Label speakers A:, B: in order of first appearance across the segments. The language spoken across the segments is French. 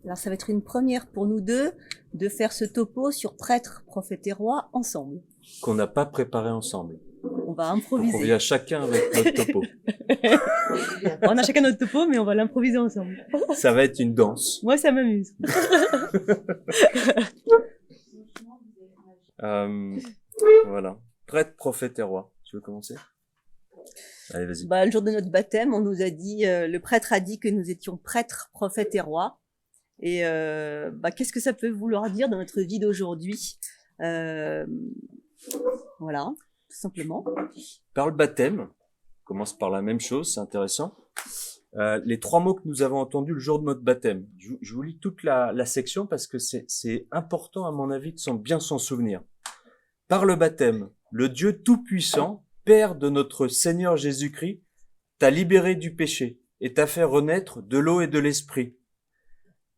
A: Alors ça va être une première pour nous deux de faire ce topo sur prêtre, prophète et roi ensemble.
B: Qu'on n'a pas préparé ensemble.
A: On va
B: Donc on
A: improviser.
B: vient chacun avec notre topo.
A: On a chacun notre topo, mais on va l'improviser ensemble.
B: Ça va être une danse.
A: Moi, ça m'amuse.
B: Voilà. Prêtre, prophète et roi. Tu veux commencer? Allez, vas-y.
A: Le jour de notre baptême, on nous a dit, le prêtre a dit que nous étions prêtres, prophètes et rois. Et qu'est-ce que ça peut vouloir dire dans notre vie d'aujourd'hui? Voilà, tout simplement.
B: Par le baptême, on commence par la même chose, c'est intéressant. Les 3 mots que nous avons entendus le jour de notre baptême. Je vous lis toute la section parce que c'est important à mon avis de bien s'en souvenir. Par le baptême, le Dieu Tout-Puissant, Père de notre Seigneur Jésus-Christ, t'a libéré du péché et t'a fait renaître de l'eau et de l'esprit.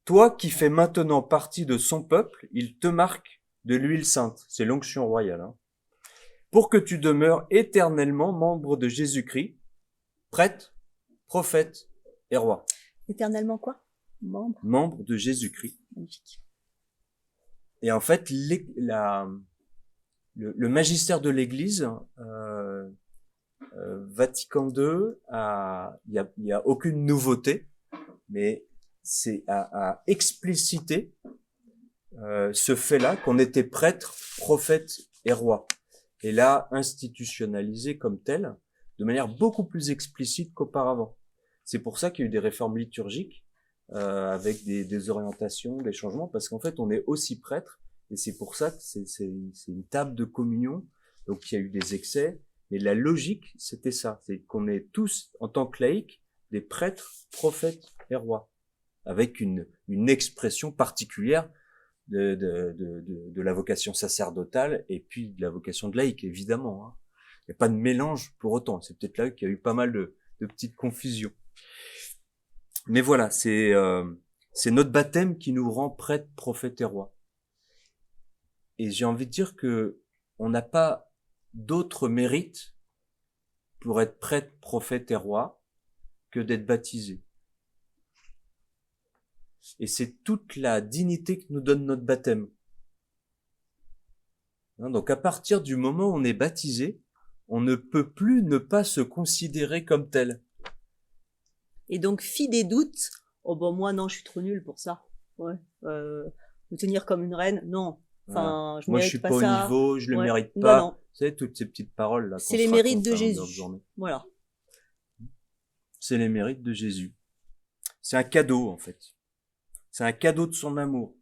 B: Toi qui fais maintenant partie de son peuple, il te marque de l'huile sainte, c'est l'onction royale, pour que tu demeures éternellement membre de Jésus-Christ, prêtre, prophète et roi.
A: Éternellement quoi?
B: Membre de Jésus-Christ.
A: Magnifique.
B: Et en fait, le magistère de l'Église, Vatican II, il y a aucune nouveauté, mais c'est à expliciter ce fait-là qu'on était prêtre, prophète et roi. Et là, institutionnalisé comme tel, de manière beaucoup plus explicite qu'auparavant. C'est pour ça qu'il y a eu des réformes liturgiques avec des orientations, des changements, parce qu'en fait, on est aussi prêtre, et c'est pour ça que c'est une table de communion. Donc, il y a eu des excès, mais la logique, c'était ça, c'est qu'on est tous, en tant que laïcs, des prêtres, prophètes et rois, avec une expression particulière de la vocation sacerdotale et puis de la vocation de laïque, évidemment. Il n'y a pas de mélange pour autant. C'est peut-être là qu'il y a eu pas mal de petites confusions. Mais voilà, c'est notre baptême qui nous rend prêtres, prophètes et rois. Et j'ai envie de dire que on n'a pas d'autre mérite pour être prêtre, prophète et roi que d'être baptisé. Et c'est toute la dignité que nous donne notre baptême. Donc à partir du moment où on est baptisé, on ne peut plus ne pas se considérer comme tel.
A: Et donc, fille des doutes, moi non, je suis trop nulle pour ça. Ouais. Me tenir comme une reine, non. Enfin,
B: voilà. Je suis pas au niveau, je le mérite pas.
A: Non.
B: Vous savez, toutes ces petites paroles là.
A: C'est les mérites de Jésus. Voilà.
B: C'est les mérites de Jésus. C'est un cadeau en fait. C'est un cadeau de son amour.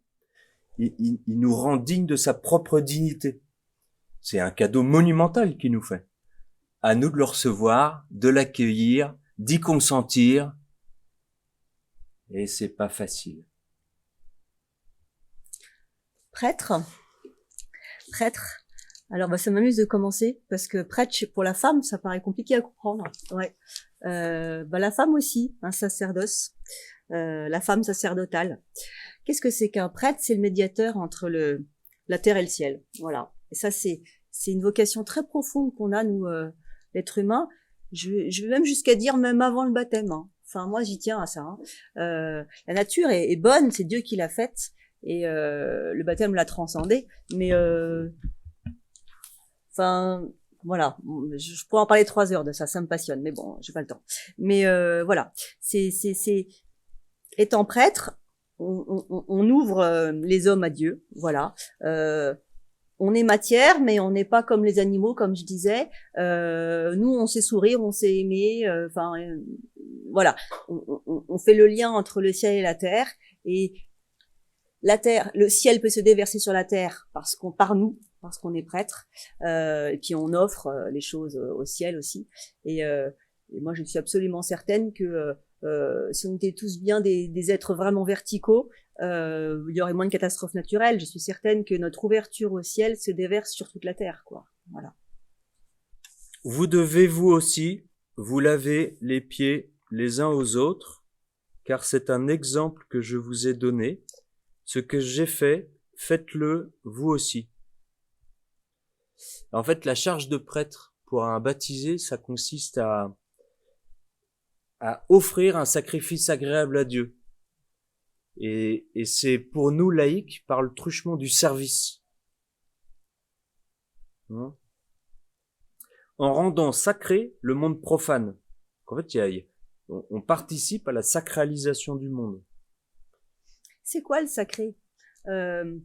B: Il nous rend dignes de sa propre dignité. C'est un cadeau monumental qu'il nous fait. À nous de le recevoir, de l'accueillir, d'y consentir. Et c'est pas facile.
A: Prêtre. Alors, ça m'amuse de commencer parce que prêtre pour la femme, ça paraît compliqué à comprendre. Ouais. La femme aussi, un sacerdoce. La femme sacerdotale. Qu'est-ce que c'est qu'un prêtre? C'est le médiateur entre la terre et le ciel. Voilà. Et ça, c'est une vocation très profonde qu'on a, nous, l'être humain. Je vais même jusqu'à dire même avant le baptême. Enfin, moi, j'y tiens à ça. La nature est bonne, c'est Dieu qui l'a faite. Et le baptême l'a transcendé. Mais, voilà. Je pourrais en parler 3 heures de ça, ça me passionne. Mais bon, j'ai pas le temps. Mais voilà. Étant prêtre, on ouvre les hommes à Dieu, voilà. On est matière, mais on n'est pas comme les animaux, comme je disais. Nous, on sait sourire, on sait aimer. Voilà. On fait le lien entre le ciel et la terre. Et la terre, le ciel peut se déverser sur la terre parce qu'on est prêtre. Et puis on offre les choses au ciel aussi. Et moi, je suis absolument certaine que si on était tous bien des êtres vraiment verticaux, il y aurait moins de catastrophes naturelles. Je suis certaine que notre ouverture au ciel se déverse sur toute la terre, quoi. Voilà.
B: Vous devez vous aussi vous laver les pieds les uns aux autres, car c'est un exemple que je vous ai donné. Ce que j'ai fait, faites-le vous aussi. En fait, la charge de prêtre pour un baptisé, ça consiste à offrir un sacrifice agréable à Dieu. Et c'est pour nous laïcs par le truchement du service. Hein, en rendant sacré le monde profane. En fait, on participe à la sacralisation du monde.
A: C'est quoi le sacré? Le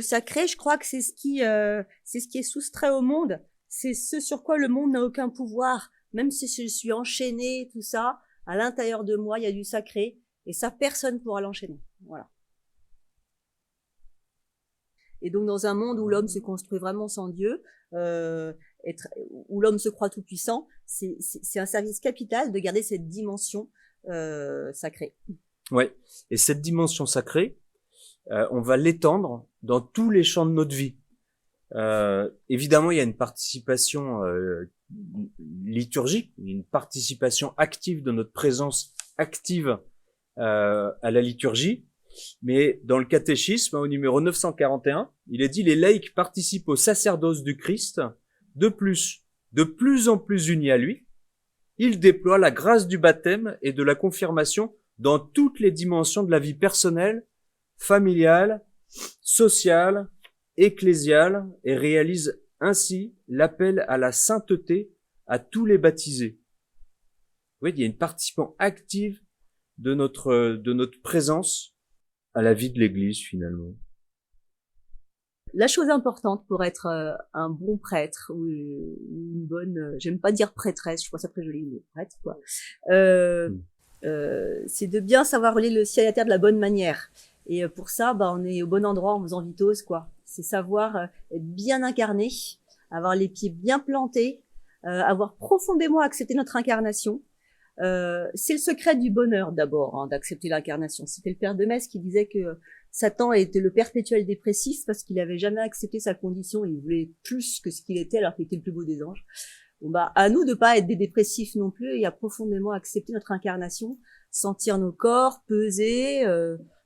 A: sacré, je crois que c'est ce qui est soustrait au monde. C'est ce sur quoi le monde n'a aucun pouvoir. Même si je suis enchaînée, tout ça, à l'intérieur de moi, il y a du sacré. Et ça, personne pourra l'enchaîner. Voilà. Et donc, dans un monde où l'homme se construit vraiment sans Dieu, où l'homme se croit tout puissant, c'est un service capital de garder cette dimension sacrée.
B: Ouais. Et cette dimension sacrée, on va l'étendre dans tous les champs de notre vie. Évidemment, il y a une participation liturgique, une participation active de notre présence active à la liturgie. Mais dans le catéchisme, au numéro 941, il est dit: les laïcs participent au sacerdoce du Christ. De plus en plus unis à lui, ils déploient la grâce du baptême et de la confirmation dans toutes les dimensions de la vie personnelle, familiale, sociale, ecclésiale, et réalisent ainsi l'appel à la sainteté à tous les baptisés. Oui, il y a une participation active de notre présence à la vie de l'Église, finalement.
A: La chose importante pour être un bon prêtre ou une bonne, j'aime pas dire prêtresse, je trouve ça très joli, mais prêtre quoi. C'est de bien savoir relier le ciel et la terre de la bonne manière. Et pour ça, on est au bon endroit en faisant Vitos, quoi. C'est savoir être bien incarné, avoir les pieds bien plantés, avoir profondément accepté notre incarnation. C'est le secret du bonheur d'abord, d'accepter l'incarnation. C'était le père de Metz qui disait que Satan était le perpétuel dépressif parce qu'il avait jamais accepté sa condition. Il voulait plus que ce qu'il était alors qu'il était le plus beau des anges. Bon, à nous de pas être des dépressifs non plus et à profondément accepter notre incarnation, sentir nos corps, peser,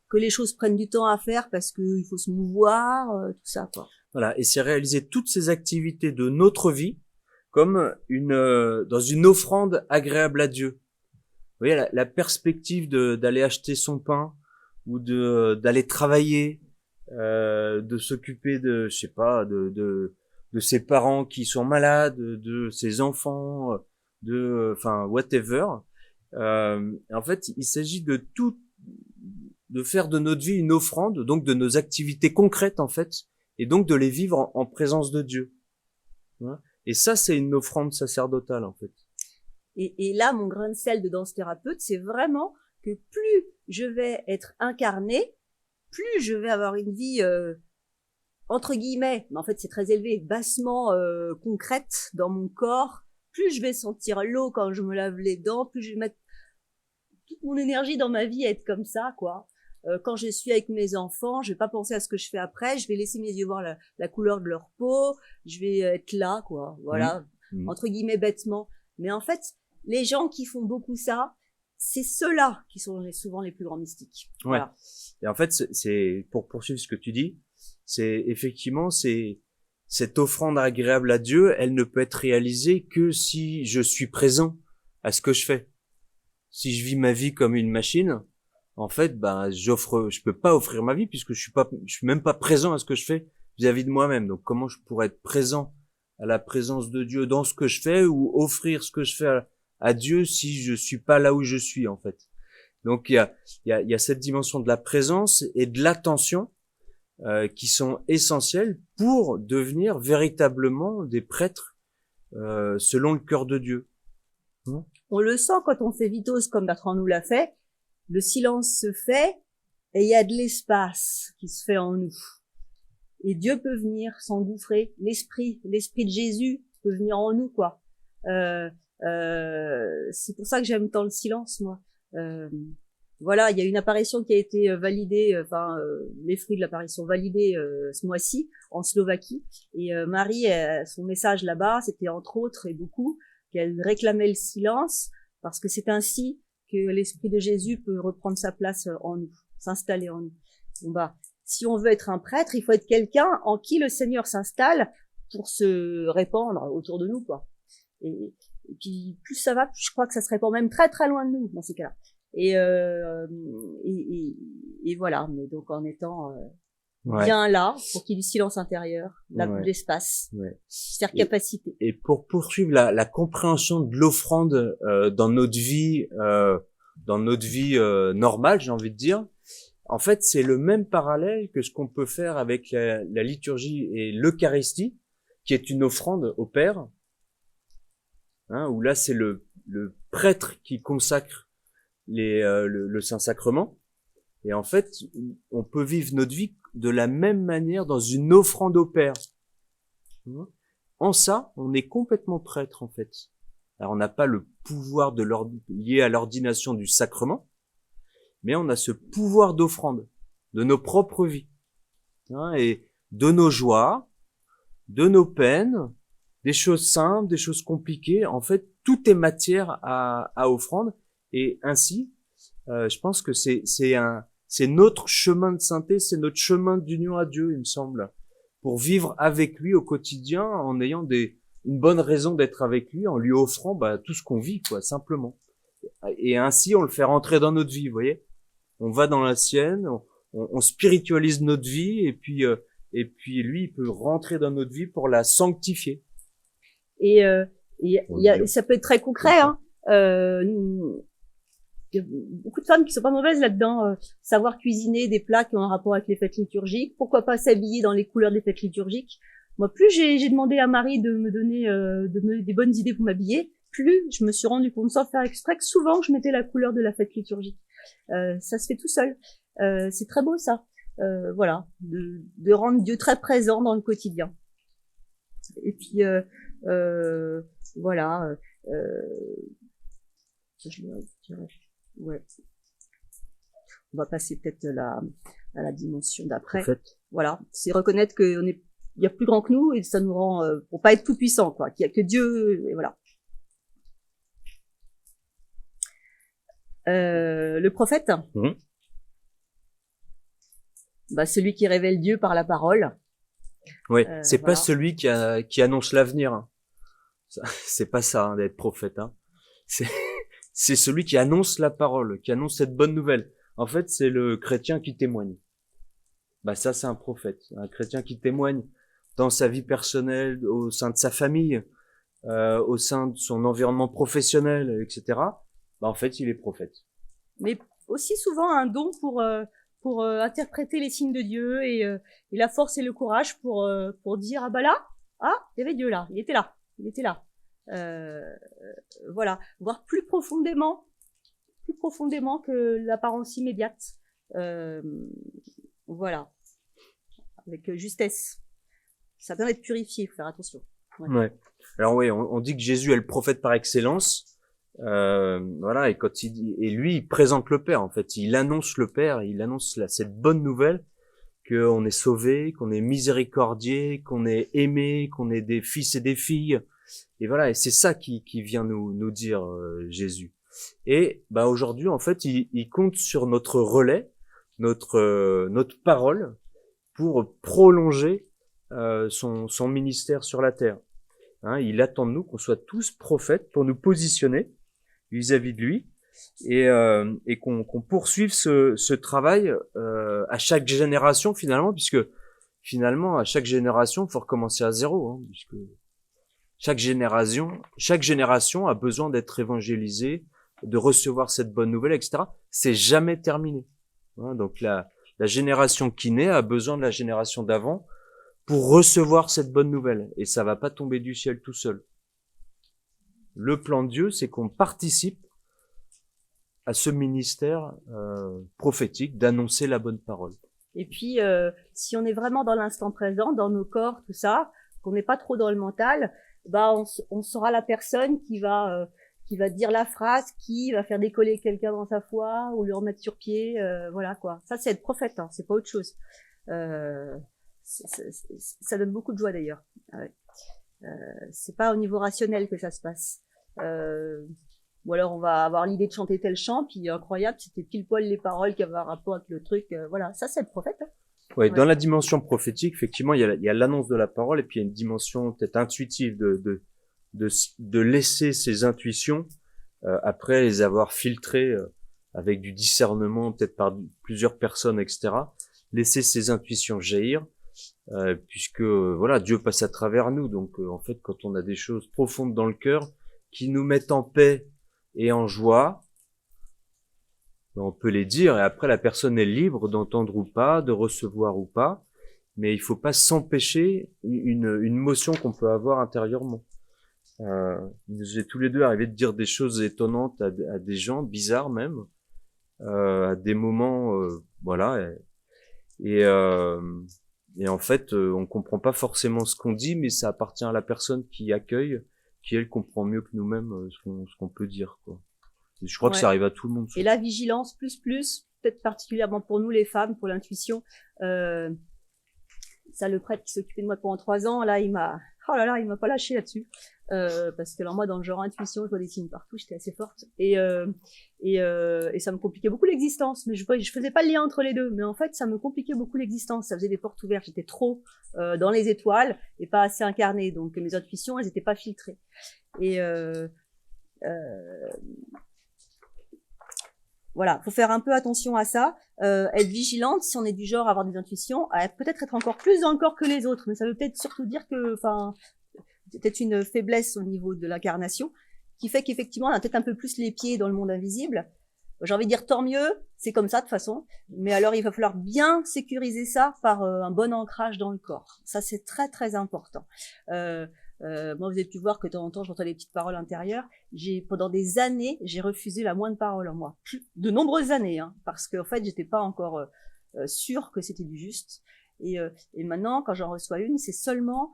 A: que les choses prennent du temps à faire parce qu'il faut se mouvoir, tout ça, quoi.
B: Voilà, et c'est réaliser toutes ces activités de notre vie comme dans une offrande agréable à Dieu. Vous voyez, la perspective d'aller acheter son pain ou d'aller travailler, de s'occuper de, je sais pas, de ses parents qui sont malades, de ses enfants, enfin whatever. En fait, il s'agit de faire de notre vie une offrande, donc de nos activités concrètes en fait, et donc de les vivre en présence de Dieu. Et ça, c'est une offrande sacerdotale en fait.
A: Et là, mon grain de sel de danse thérapeute, c'est vraiment que plus je vais être incarnée, plus je vais avoir une vie entre guillemets, mais en fait c'est très élevé, bassement concrète dans mon corps, plus je vais sentir l'eau quand je me lave les dents, plus je vais mettre toute mon énergie dans ma vie à être comme ça, quoi. Quand je suis avec mes enfants, je vais pas penser à ce que je fais après, je vais laisser mes yeux voir la couleur de leur peau, je vais être là, quoi. Voilà, entre guillemets bêtement. Mais en fait, les gens qui font beaucoup ça, c'est ceux-là qui sont souvent les plus grands mystiques.
B: Ouais.
A: Voilà.
B: Et en fait, c'est pour poursuivre ce que tu dis, c'est effectivement cette offrande agréable à Dieu, elle ne peut être réalisée que si je suis présent à ce que je fais. Si je vis ma vie comme une machine, en fait, je peux pas offrir ma vie puisque je suis même pas présent à ce que je fais vis-à-vis de moi-même. Donc, comment je pourrais être présent à la présence de Dieu dans ce que je fais ou offrir ce que je fais à Dieu si je suis pas là où je suis, en fait. Donc, il y a cette dimension de la présence et de l'attention, qui sont essentielles pour devenir véritablement des prêtres, selon le cœur de Dieu.
A: On le sent quand on fait Vitos comme Bertrand nous l'a fait. Le silence se fait et il y a de l'espace qui se fait en nous. Et Dieu peut venir s'engouffrer. L'esprit de Jésus peut venir en nous, quoi. C'est pour ça que j'aime tant le silence, moi. Voilà, il y a une apparition qui a été validée, les fruits de l'apparition validés ce mois-ci en Slovaquie. Et Marie, son message là-bas, c'était entre autres et beaucoup qu'elle réclamait le silence parce que c'est ainsi que l'esprit de Jésus peut reprendre sa place en nous, s'installer en nous. Bon, si on veut être un prêtre, il faut être quelqu'un en qui le Seigneur s'installe pour se répandre autour de nous, quoi. Et puis plus ça va, plus je crois que ça se répand même très très loin de nous dans ces cas-là. et, euh, et voilà. Mais donc en étant
B: Ouais.
A: bien là, pour qu'il y ait du silence intérieur,
B: Ouais.
A: l'espace,
B: Ouais.
A: faire capacité.
B: Et pour poursuivre la compréhension de l'offrande dans notre vie, normale, j'ai envie de dire, en fait, c'est le même parallèle que ce qu'on peut faire avec la liturgie et l'Eucharistie, qui est une offrande au Père, hein, où là c'est le prêtre qui consacre le Saint-Sacrement. Et en fait, on peut vivre notre vie de la même manière dans une offrande au Père. En ça, on est complètement prêtre en fait. Alors on n'a pas le pouvoir lié à l'ordination du sacrement, mais on a ce pouvoir d'offrande de nos propres vies, hein, et de nos joies, de nos peines, des choses simples, des choses compliquées. En fait, tout est matière à offrande. Et ainsi, je pense que c'est notre chemin de sainteté, c'est notre chemin d'union à Dieu, il me semble, pour vivre avec lui au quotidien, en ayant une bonne raison d'être avec lui, en lui offrant tout ce qu'on vit, quoi, simplement. Et ainsi, on le fait rentrer dans notre vie, vous voyez. On va dans la sienne, on spiritualise notre vie, et puis lui, il peut rentrer dans notre vie pour la sanctifier.
A: Et, ça peut être très concret, hein. Il y a beaucoup de femmes qui sont pas mauvaises là-dedans, savoir cuisiner des plats qui ont un rapport avec les fêtes liturgiques, pourquoi pas s'habiller dans les couleurs des fêtes liturgiques. Moi, plus j'ai demandé à Marie de me donner des bonnes idées pour m'habiller, plus je me suis rendu compte sans faire exprès que souvent je mettais la couleur de la fête liturgique. Ça se fait tout seul. C'est très beau ça. Voilà, de rendre Dieu très présent dans le quotidien. Et puis voilà. Je dirais. Ouais. On va passer peut-être à la dimension d'après.
B: En fait.
A: Voilà, c'est reconnaître il y a plus grand que nous et ça nous rend pour pas être tout puissant, quoi. Qu'il y a que Dieu et voilà. Le prophète, celui qui révèle Dieu par la parole.
B: Oui, c'est voilà. Pas celui qui annonce l'avenir. C'est pas ça, hein, d'être prophète. Hein. C'est celui qui annonce la parole, qui annonce cette bonne nouvelle. En fait, c'est le chrétien qui témoigne. Ça, c'est un prophète, un chrétien qui témoigne dans sa vie personnelle, au sein de sa famille, au sein de son environnement professionnel, etc. En fait, il est prophète.
A: Mais aussi souvent un don pour interpréter les signes de Dieu et la force et le courage pour dire il y avait Dieu là, il était là. Voilà, voir plus profondément que l'apparence immédiate. Voilà, avec justesse. Ça permet d'être purifié, faut faire attention.
B: Ouais. Alors oui, on dit que Jésus est le prophète par excellence. Voilà, et quand lui, il présente le Père. En fait, il annonce le Père, il annonce cette bonne nouvelle qu'on est sauvé, qu'on est miséricordié, qu'on est aimé, qu'on est des fils et des filles. Et voilà, et c'est ça qui vient nous dire Jésus. Et aujourd'hui, en fait, il compte sur notre relais, notre parole, pour prolonger son ministère sur la terre. Hein, il attend de nous qu'on soit tous prophètes pour nous positionner vis-à-vis de lui et qu'on poursuive ce travail à chaque génération finalement, puisque finalement à chaque génération, il faut recommencer à zéro, hein, puisque chaque génération a besoin d'être évangélisée, de recevoir cette bonne nouvelle, etc. C'est jamais terminé. Hein, donc la génération qui naît a besoin de la génération d'avant pour recevoir cette bonne nouvelle. Et ça va pas tomber du ciel tout seul. Le plan de Dieu, c'est qu'on participe à ce ministère prophétique d'annoncer la bonne parole.
A: Et puis, si on est vraiment dans l'instant présent, dans nos corps, tout ça, qu'on n'est pas trop dans le mental, on sera la personne qui va dire la phrase, qui va faire décoller quelqu'un dans sa foi ou le remettre sur pied, voilà quoi. Ça, c'est être prophète, hein, c'est pas autre chose. Ça donne beaucoup de joie d'ailleurs. C'est pas au niveau rationnel que ça se passe. Ou alors on va avoir l'idée de chanter tel chant, puis incroyable, c'était pile poil les paroles qui avaient un rapport avec le truc. Voilà, ça c'est être prophète. Hein.
B: Ouais, dans la dimension prophétique, effectivement, il y a l'annonce de la parole et puis il y a une dimension peut-être intuitive de laisser ces intuitions après les avoir filtrées avec du discernement, peut-être par plusieurs personnes, etc. Laisser ses intuitions jaillir, puisque voilà, Dieu passe à travers nous. Donc en fait, quand on a des choses profondes dans le cœur qui nous mettent en paix et en joie, on peut les dire, et après la personne est libre d'entendre ou pas, de recevoir ou pas, mais il faut pas s'empêcher une motion qu'on peut avoir intérieurement. Il nous est tous les deux arrivé de dire des choses étonnantes à des gens, bizarres même, à des moments, voilà, et en fait, on comprend pas forcément ce qu'on dit, mais ça appartient à la personne qui accueille, qui elle comprend mieux que nous-mêmes ce qu'on peut dire, quoi. Et je crois que ça arrive à tout le monde.
A: Et la vigilance plus, peut-être particulièrement pour nous les femmes, pour l'intuition. Ça, le prêtre qui s'occupait de moi pendant 3 ans, là, il m'a pas lâché là-dessus. Parce que alors moi, dans le genre intuition, je vois des signes partout, j'étais assez forte. Et ça me compliquait beaucoup l'existence. Mais je faisais pas le lien entre les deux. Mais en fait, ça me compliquait beaucoup l'existence. Ça faisait des portes ouvertes. J'étais trop dans les étoiles et pas assez incarnée. Donc mes intuitions, elles étaient pas filtrées. Et voilà, faut faire un peu attention à ça, être vigilante si on est du genre à avoir des intuitions, à peut-être être encore plus dans le corps que les autres, mais ça veut peut-être surtout dire que, enfin, peut-être une faiblesse au niveau de l'incarnation, qui fait qu'effectivement, on a peut-être un peu plus les pieds dans le monde invisible. J'ai envie de dire tant mieux, c'est comme ça de toute façon, mais alors il va falloir bien sécuriser ça par un bon ancrage dans le corps. Ça, c'est très très important. Moi, vous avez pu voir que de temps en temps, j'entends des petites paroles intérieures. Pendant des années, j'ai refusé la moindre parole en moi. De nombreuses années, hein, parce qu'en fait, j'étais pas encore sûre que c'était du juste. Et maintenant, quand j'en reçois une, c'est seulement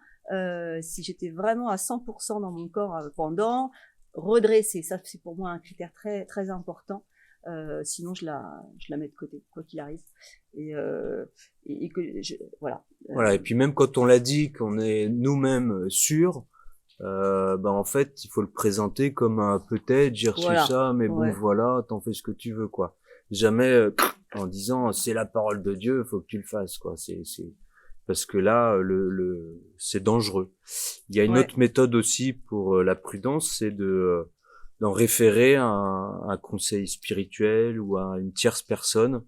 A: si j'étais vraiment à 100% dans mon corps pendant, redresser. Ça, c'est pour moi un critère très très important. Sinon, je la mets de côté, quoi qu'il arrive. Et voilà.
B: Voilà. Et puis même quand on l'a dit, qu'on est nous-mêmes sûrs, en fait, il faut le présenter comme un peut-être, j'ai reçu ça, mais bon, voilà, t'en fais ce que tu veux, quoi. Jamais en disant c'est la parole de Dieu, faut que tu le fasses, quoi. C'est parce que là, c'est dangereux. Il y a une autre méthode aussi pour la prudence, c'est d'en référer à un conseil spirituel ou à une tierce personne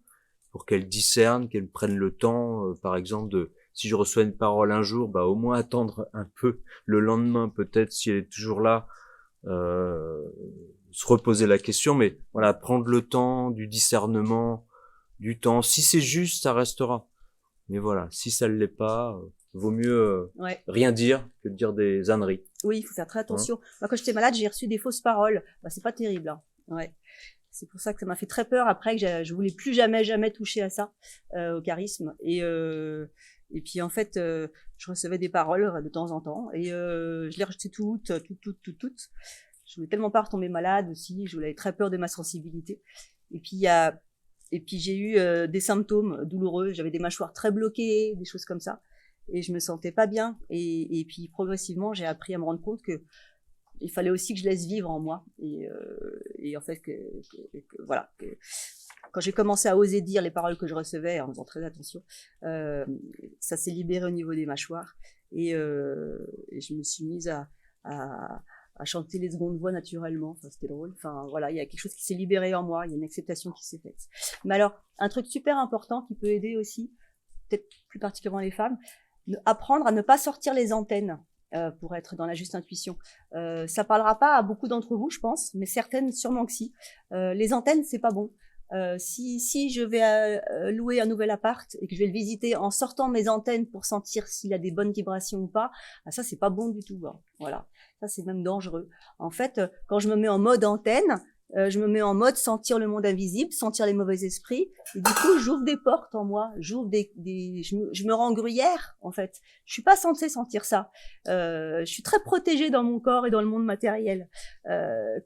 B: pour qu'elle discerne, qu'elle prenne le temps, par exemple, si je reçois une parole un jour, au moins attendre un peu le lendemain, peut-être, si elle est toujours là, se reposer la question, mais voilà, prendre le temps, du discernement, du temps. Si c'est juste, ça restera. Mais voilà, si ça ne l'est pas, vaut mieux rien dire que de dire des âneries.
A: Oui, il faut faire très attention. Moi, quand j'étais malade, j'ai reçu des fausses paroles. C'est pas terrible, hein. Ouais. C'est pour ça que ça m'a fait très peur après, que je voulais plus jamais toucher à ça, au charisme. Et puis en fait, je recevais des paroles de temps en temps et je les rejetais toutes. Je voulais tellement pas retomber malade aussi. Je voulais très peur de ma sensibilité. Et puis j'ai eu des symptômes douloureux. J'avais des mâchoires très bloquées, des choses comme ça. Et je me sentais pas bien. Et puis progressivement, j'ai appris à me rendre compte que il fallait aussi que je laisse vivre en moi. Et en fait, voilà. Quand j'ai commencé à oser dire les paroles que je recevais, en faisant très attention, ça s'est libéré au niveau des mâchoires. Et je me suis mise à chanter les secondes voix naturellement. Enfin, c'était drôle. Enfin, voilà, il y a quelque chose qui s'est libéré en moi. Il y a une acceptation qui s'est faite. Mais alors, un truc super important qui peut aider aussi, peut-être plus particulièrement les femmes, apprendre à ne pas sortir les antennes. Pour être dans la juste intuition. Ça parlera pas à beaucoup d'entre vous, je pense, mais certaines sûrement que si. Les antennes, c'est pas bon. Si je vais louer un nouvel appart et que je vais le visiter en sortant mes antennes pour sentir s'il a des bonnes vibrations ou pas, ça c'est pas bon du tout. Hein. Voilà, ça c'est même dangereux. En fait, quand je me mets en mode antenne, je me mets en mode sentir le monde invisible, sentir les mauvais esprits, et du coup j'ouvre des portes en moi, je me rends gruyère en fait. Je suis pas censée sentir ça. Je suis très protégée dans mon corps et dans le monde matériel.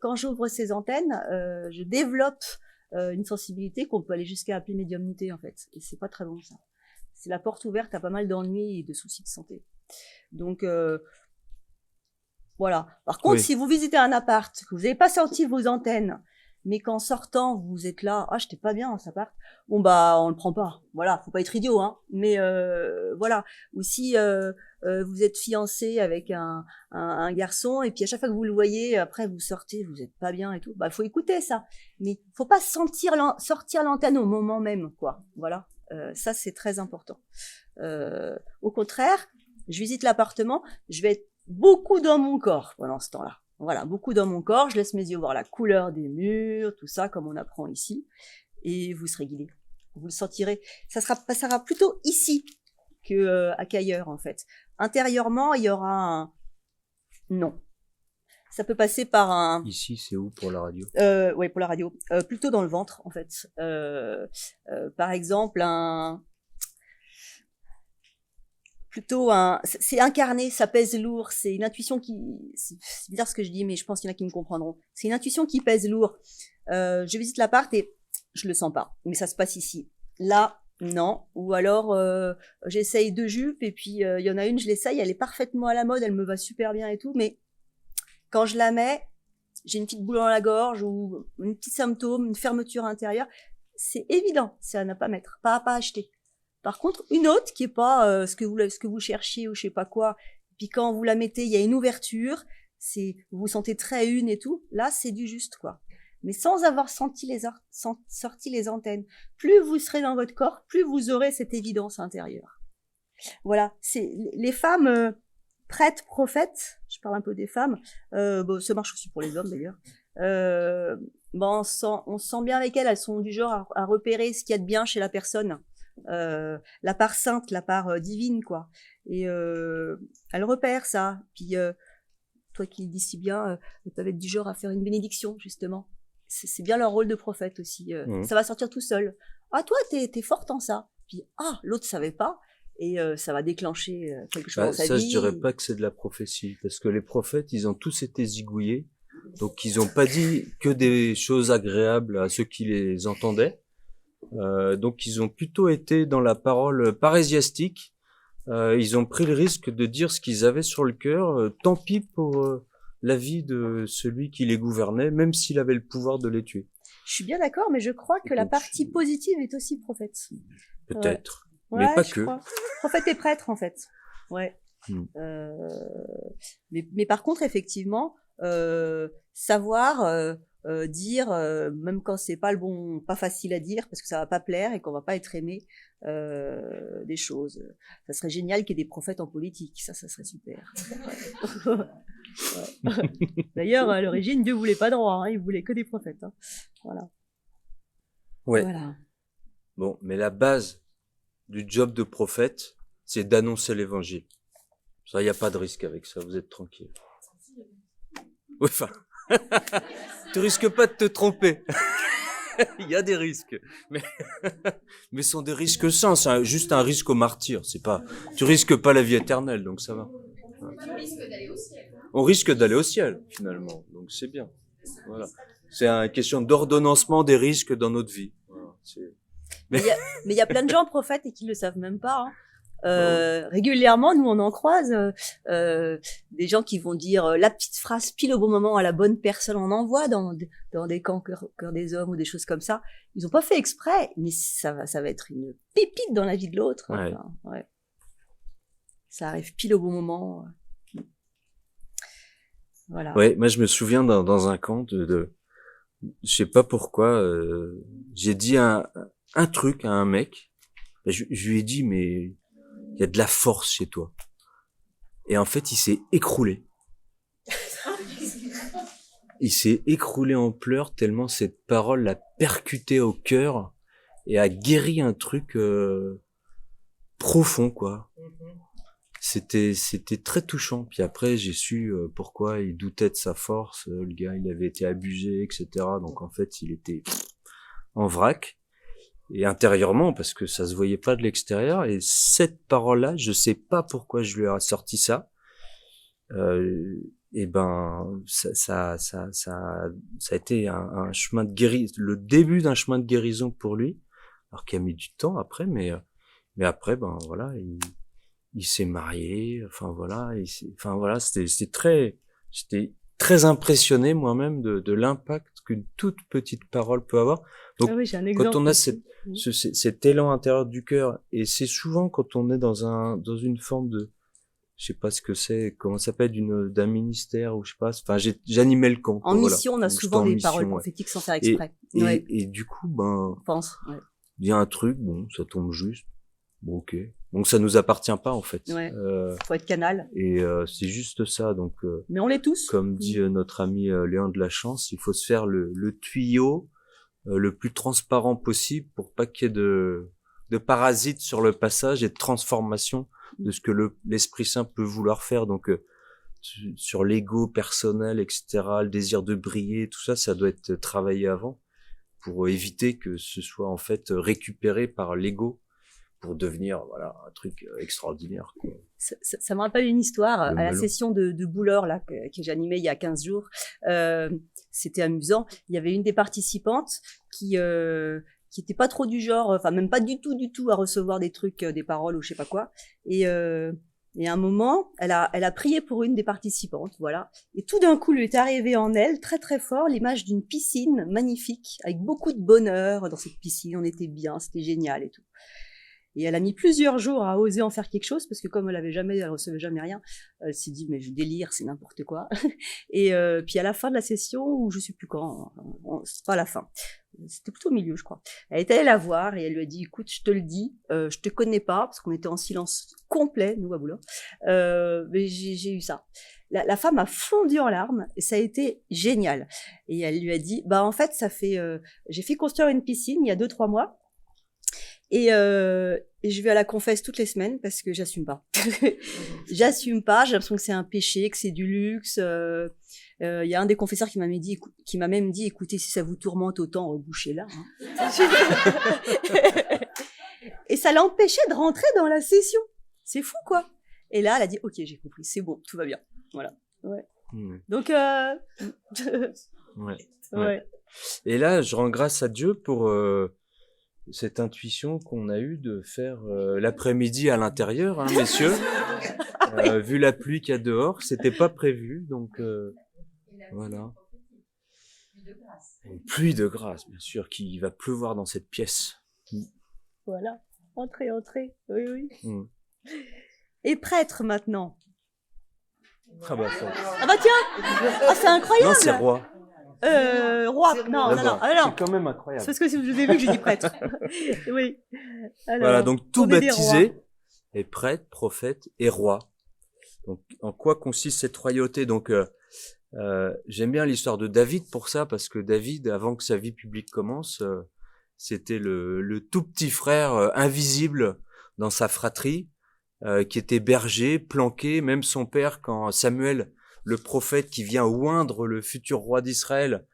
A: Quand j'ouvre ces antennes, je développe une sensibilité qu'on peut aller jusqu'à appeler médiumnité en fait, et c'est pas très bon ça. C'est la porte ouverte à pas mal d'ennuis et de soucis de santé. Donc voilà. Par contre, si vous visitez un appart, que vous n'avez pas senti vos antennes, mais qu'en sortant, vous êtes là, ah, j'étais pas bien dans cet appart. Bon, bah, on le prend pas. Voilà, faut pas être idiot, hein. Mais voilà. Ou si vous êtes fiancé avec un garçon, et puis à chaque fois que vous le voyez, après vous sortez, vous êtes pas bien et tout. Bah, faut écouter ça. Mais faut pas sortir l'antenne au moment même, quoi. Voilà. Ça, c'est très important. Au contraire, je visite l'appartement, je vais être beaucoup dans mon corps pendant ce temps-là. Voilà, beaucoup dans mon corps, je laisse mes yeux voir la couleur des murs, tout ça, comme on apprend ici, et vous serez guidé. Vous le sentirez. Ça sera plutôt ici qu'ailleurs, en fait. Intérieurement, il y aura un non. Ça peut passer par un...
B: Ici, c'est où pour la radio?
A: Oui, pour la radio. Plutôt dans le ventre, en fait. Par exemple, c'est incarné, ça pèse lourd, c'est une intuition c'est bizarre ce que je dis, mais je pense qu'il y en a qui me comprendront. C'est une intuition qui pèse lourd. Je visite l'appart et je le sens pas, mais ça se passe ici. Là, non. Ou alors, j'essaye 2 jupes et puis il y en a une, je l'essaye, elle est parfaitement à la mode, elle me va super bien et tout, mais quand je la mets, j'ai une petite boule dans la gorge ou un petit symptôme, une fermeture intérieure. C'est évident, c'est à ne pas mettre, pas à acheter. Par contre, une autre qui est pas ce que vous cherchiez ou je sais pas quoi, puis quand vous la mettez, il y a une ouverture, vous vous sentez très une et tout, là c'est du juste, quoi. Mais sans avoir sorti les antennes. Plus vous serez dans votre corps, plus vous aurez cette évidence intérieure. Voilà, c'est les femmes prêtres, prophètes, je parle un peu des femmes, ça marche aussi pour les hommes d'ailleurs. On sent bien avec elles sont du genre à repérer ce qu'il y a de bien chez la personne. La part sainte, la part divine, quoi. Et elle repère ça. Puis toi qui le dis si bien, elles peuvent être du genre à faire une bénédiction, justement. C'est bien leur rôle de prophète aussi. Ça va sortir tout seul. Ah, toi, t'es forte en ça. Puis l'autre savait pas. Et ça va déclencher quelque chose dans sa vie.
B: Ça, je dirais pas que c'est de la prophétie, parce que les prophètes, ils ont tous été zigouillés, donc ils ont pas dit que des choses agréables à ceux qui les entendaient. Donc ils ont plutôt été dans la parole parésiastique. Ils ont pris le risque de dire ce qu'ils avaient sur le cœur. Tant pis pour la vie de celui qui les gouvernait, même s'il avait le pouvoir de les tuer.
A: Je suis bien d'accord, mais je crois que la partie positive est aussi prophète.
B: Peut-être.
A: Ouais,
B: mais pas que.
A: Crois. Prophète et prêtre, en fait. Ouais. Mais par contre, effectivement, savoir dire, même quand c'est pas pas facile à dire, parce que ça va pas plaire et qu'on va pas être aimé, des choses. Ça serait génial qu'il y ait des prophètes en politique. Ça serait super. Ouais. D'ailleurs, à l'origine, Dieu voulait pas de roi, hein, il voulait que des prophètes. Hein. Voilà.
B: Ouais.
A: Voilà.
B: Bon, mais la base du job de prophète, c'est d'annoncer l'évangile. Ça, il n'y a pas de risque avec ça, vous êtes tranquille. Oui, enfin, tu risques pas de te tromper. Il y a des risques, mais ce sont des risques sains, c'est juste un risque au martyr, c'est pas, tu risques pas la vie éternelle, donc ça va. On risque d'aller au ciel, finalement, donc c'est bien. Voilà. C'est une question d'ordonnancement des risques dans notre vie. Voilà,
A: mais il y a plein de gens prophètes et qui le savent même pas. Hein. Régulièrement, nous on en croise des gens qui vont dire la petite phrase pile au bon moment à la bonne personne. On en voit dans des camps cœur des hommes ou des choses comme ça. Ils ont pas fait exprès, mais ça va être une pépite dans la vie de l'autre.
B: Ouais.
A: Enfin, ouais. Ça arrive pile au bon moment. Voilà.
B: Ouais, moi je me souviens dans un camp je sais pas pourquoi, j'ai dit un truc à un mec. Je lui ai dit mais il y a de la force chez toi. Et en fait, il s'est écroulé. Il s'est écroulé en pleurs tellement cette parole l'a percuté au cœur et a guéri un truc profond, quoi. C'était très touchant. Puis après, j'ai su pourquoi il doutait de sa force. Le gars, il avait été abusé, etc. Donc en fait, il était en vrac. Et intérieurement, parce que ça se voyait pas de l'extérieur. Et cette parole-là, je sais pas pourquoi je lui ai sorti ça. Et ben, ça a été un chemin de guérison, le début d'un chemin de guérison pour lui. Alors qu'il a mis du temps après, mais après, ben voilà, il s'est marié. Enfin voilà, j'étais très impressionné moi-même de l'impact qu'une toute petite parole peut avoir. Donc,
A: oui, j'ai un exemple.
B: Quand on a cet élan intérieur du cœur, et c'est souvent quand on est dans une forme de, je sais pas ce que c'est, comment ça s'appelle, d'un ministère, ou je sais pas, enfin, j'animais le camp.
A: En mission,
B: voilà.
A: on a souvent des paroles prophétiques sans faire exprès.
B: Et du coup,
A: je pense,
B: il y a un truc, bon, ça tombe juste. Bon, ok. Donc ça nous appartient pas en fait.
A: Faut être canal.
B: Et c'est juste ça. Donc.
A: Mais on l'est tous.
B: Comme dit notre ami Léon de la Chance, il faut se faire le tuyau le plus transparent possible pour pas qu'il y ait de parasites sur le passage et de transformation de ce que l'Esprit Saint peut vouloir faire. Donc sur l'ego personnel, etc., le désir de briller, tout ça, ça doit être travaillé avant pour éviter que ce soit en fait récupéré par l'ego pour devenir un truc extraordinaire, quoi.
A: Ça me rappelle une histoire à la session de Bouleur là que j'animais il y a 15 jours. C'était amusant. Il y avait une des participantes qui était pas trop du genre, enfin même pas du tout à recevoir des trucs, des paroles ou je sais pas quoi. Et à un moment, elle a prié pour une des participantes, voilà. Et tout d'un coup, lui est arrivé en elle, très très fort, l'image d'une piscine magnifique, avec beaucoup de bonheur dans cette piscine. On était bien, c'était génial et tout. Et elle a mis plusieurs jours à oser en faire quelque chose, parce que comme elle recevait jamais rien, elle s'est dit, mais je délire, c'est n'importe quoi. Et puis à la fin de la session, ou je sais plus quand, c'est pas à la fin, c'était plutôt au milieu, je crois. Elle est allée la voir et elle lui a dit, écoute, je te le dis, je te connais pas, parce qu'on était en silence complet, nous à Boulogne, mais j'ai eu ça. La femme a fondu en larmes et ça a été génial. Et elle lui a dit, en fait, j'ai fait construire une piscine il y a 2-3 mois. Et je vais à la confesse toutes les semaines parce que j'assume pas. J'assume pas, j'ai l'impression que c'est un péché, que c'est du luxe. Y a un des confesseurs qui m'a même dit, écoutez, si ça vous tourmente autant, bouchez-la. Hein. Et ça l'empêchait de rentrer dans la session. C'est fou, quoi. Et là, elle a dit, ok, j'ai compris, c'est bon, tout va bien. Voilà. Ouais. Donc,
B: ouais. Et là, je rends grâce à Dieu pour cette intuition qu'on a eue de faire l'après-midi à l'intérieur, hein, messieurs. Oui. Vu la pluie qu'il y a dehors, c'était pas prévu, donc voilà. Une pluie de grâce, bien sûr, qu'il va pleuvoir dans cette pièce.
A: Voilà, entrez, oui. Et prêtre maintenant.
B: Ah bah
A: tiens, c'est incroyable.
B: Non, c'est roi.
A: Roi, non.
B: C'est quand même incroyable.
A: C'est parce que je vous ai vu que j'ai dit prêtre. Oui. Alors,
B: voilà, donc tout baptisé est prêtre, prophète et roi. Donc, en quoi consiste cette royauté? Donc, j'aime bien l'histoire de David pour ça, parce que David, avant que sa vie publique commence, c'était le tout petit frère invisible dans sa fratrie, qui était berger, planqué. Même son père, quand Samuel, le prophète qui vient oindre le futur roi d'Israël,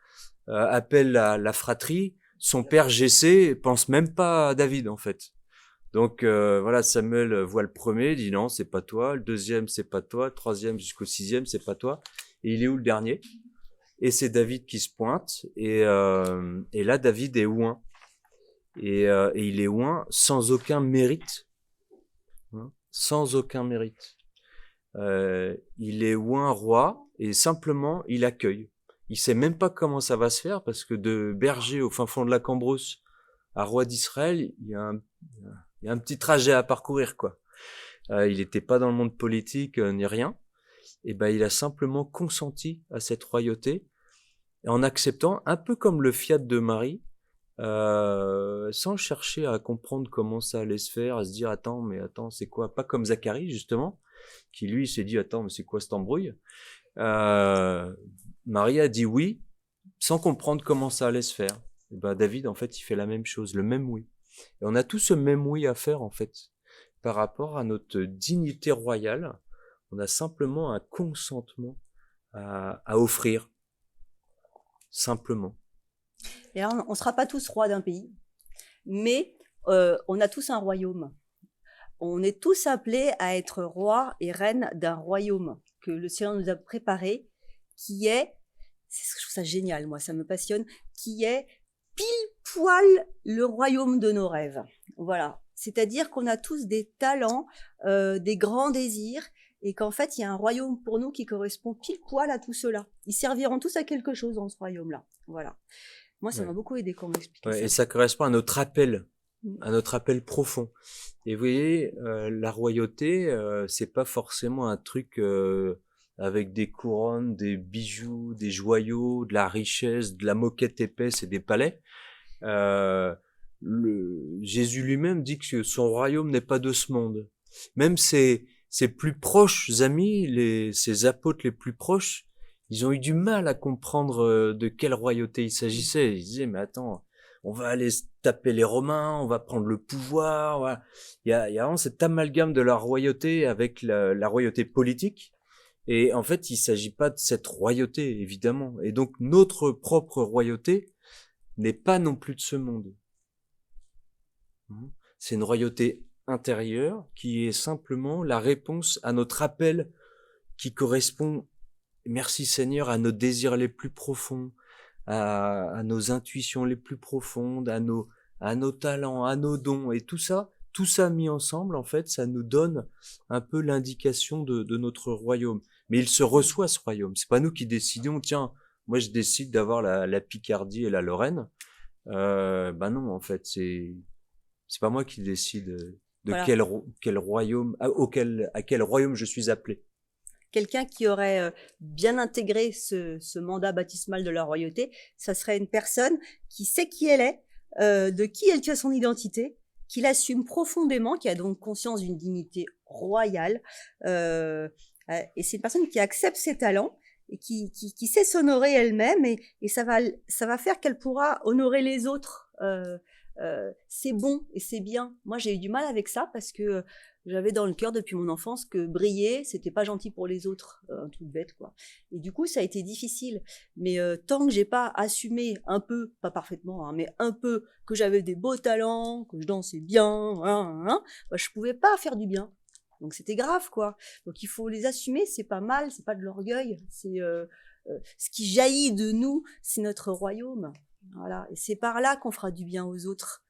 B: appelle la fratrie, son père Jessé pense même pas à David en fait. Donc voilà, Samuel voit le premier, dit non, c'est pas toi. Le deuxième, c'est pas toi. Le troisième jusqu'au 6e, c'est pas toi. Et il est où le dernier? Et c'est David qui se pointe. Et là, David est oint. Et il est oint sans aucun mérite. Hein, sans aucun mérite. Il est oint roi et simplement il accueille. Il sait même pas comment ça va se faire parce que de berger au fin fond de la Cambrousse à roi d'Israël, il y a un petit trajet à parcourir, quoi. Il n'était pas dans le monde politique ni rien. Et il a simplement consenti à cette royauté en acceptant, un peu comme le fiat de Marie, sans chercher à comprendre comment ça allait se faire, à se dire attends, c'est quoi? Pas comme Zacharie justement, qui lui s'est dit attends, mais c'est quoi cette embrouille? Marie a dit oui, sans comprendre comment ça allait se faire. Et David en fait il fait la même chose, le même oui. Et on a tous ce même oui à faire en fait, par rapport à notre dignité royale. On a simplement un consentement à offrir, simplement.
A: Et alors, on ne sera pas tous rois d'un pays, mais on a tous un royaume. On est tous appelés à être rois et reines d'un royaume que le Seigneur nous a préparé, qui est, je trouve ça génial, moi, ça me passionne, qui est pile poil le royaume de nos rêves. Voilà. C'est-à-dire qu'on a tous des talents, des grands désirs, et qu'en fait, il y a un royaume pour nous qui correspond pile poil à tout cela. Ils serviront tous à quelque chose dans ce royaume-là. Voilà. Moi, ça m'a beaucoup aidé quand on m'expliquait ça.
B: Et ça correspond à notre appel profond. Et vous voyez, la royauté, c'est pas forcément un truc avec des couronnes, des bijoux, des joyaux, de la richesse, de la moquette épaisse et des palais. Jésus lui-même dit que son royaume n'est pas de ce monde. Même ses plus proches amis, ses apôtres les plus proches, ils ont eu du mal à comprendre de quelle royauté il s'agissait. Ils disaient, mais attends, on va aller taper les Romains, on va prendre le pouvoir. Voilà. Il y a vraiment cet amalgame de la royauté avec la royauté politique. Et en fait, il s'agit pas de cette royauté, évidemment. Et donc, notre propre royauté n'est pas non plus de ce monde. C'est une royauté intérieure qui est simplement la réponse à notre appel qui correspond, merci Seigneur, à nos désirs les plus profonds, à nos intuitions les plus profondes, à nos talents, à nos dons. Et tout ça mis ensemble, en fait, ça nous donne un peu l'indication de notre royaume. Mais il se reçoit, ce royaume. C'est pas nous qui décidons, tiens, moi je décide d'avoir la Picardie et la Lorraine. Non, en fait, c'est pas moi qui décide de voilà. quel royaume, à quel royaume je suis appelé.
A: Quelqu'un qui aurait bien intégré ce mandat baptismal de la royauté, ça serait une personne qui sait qui elle est, de qui elle tient son identité, qui l'assume profondément, qui a donc conscience d'une dignité royale, et c'est une personne qui accepte ses talents et qui sait s'honorer elle-même, et ça va faire qu'elle pourra honorer les autres. C'est bon et c'est bien. Moi, j'ai eu du mal avec ça parce que j'avais dans le cœur depuis mon enfance que briller, c'était pas gentil pour les autres, un truc bête, quoi. Et du coup, ça a été difficile. Mais tant que j'ai pas assumé un peu, pas parfaitement, hein, mais un peu, que j'avais des beaux talents, que je dansais bien, je pouvais pas faire du bien. Donc c'était grave, quoi. Donc il faut les assumer, c'est pas mal, c'est pas de l'orgueil, c'est ce qui jaillit de nous, c'est notre royaume. Voilà, et c'est par là qu'on fera du bien aux autres.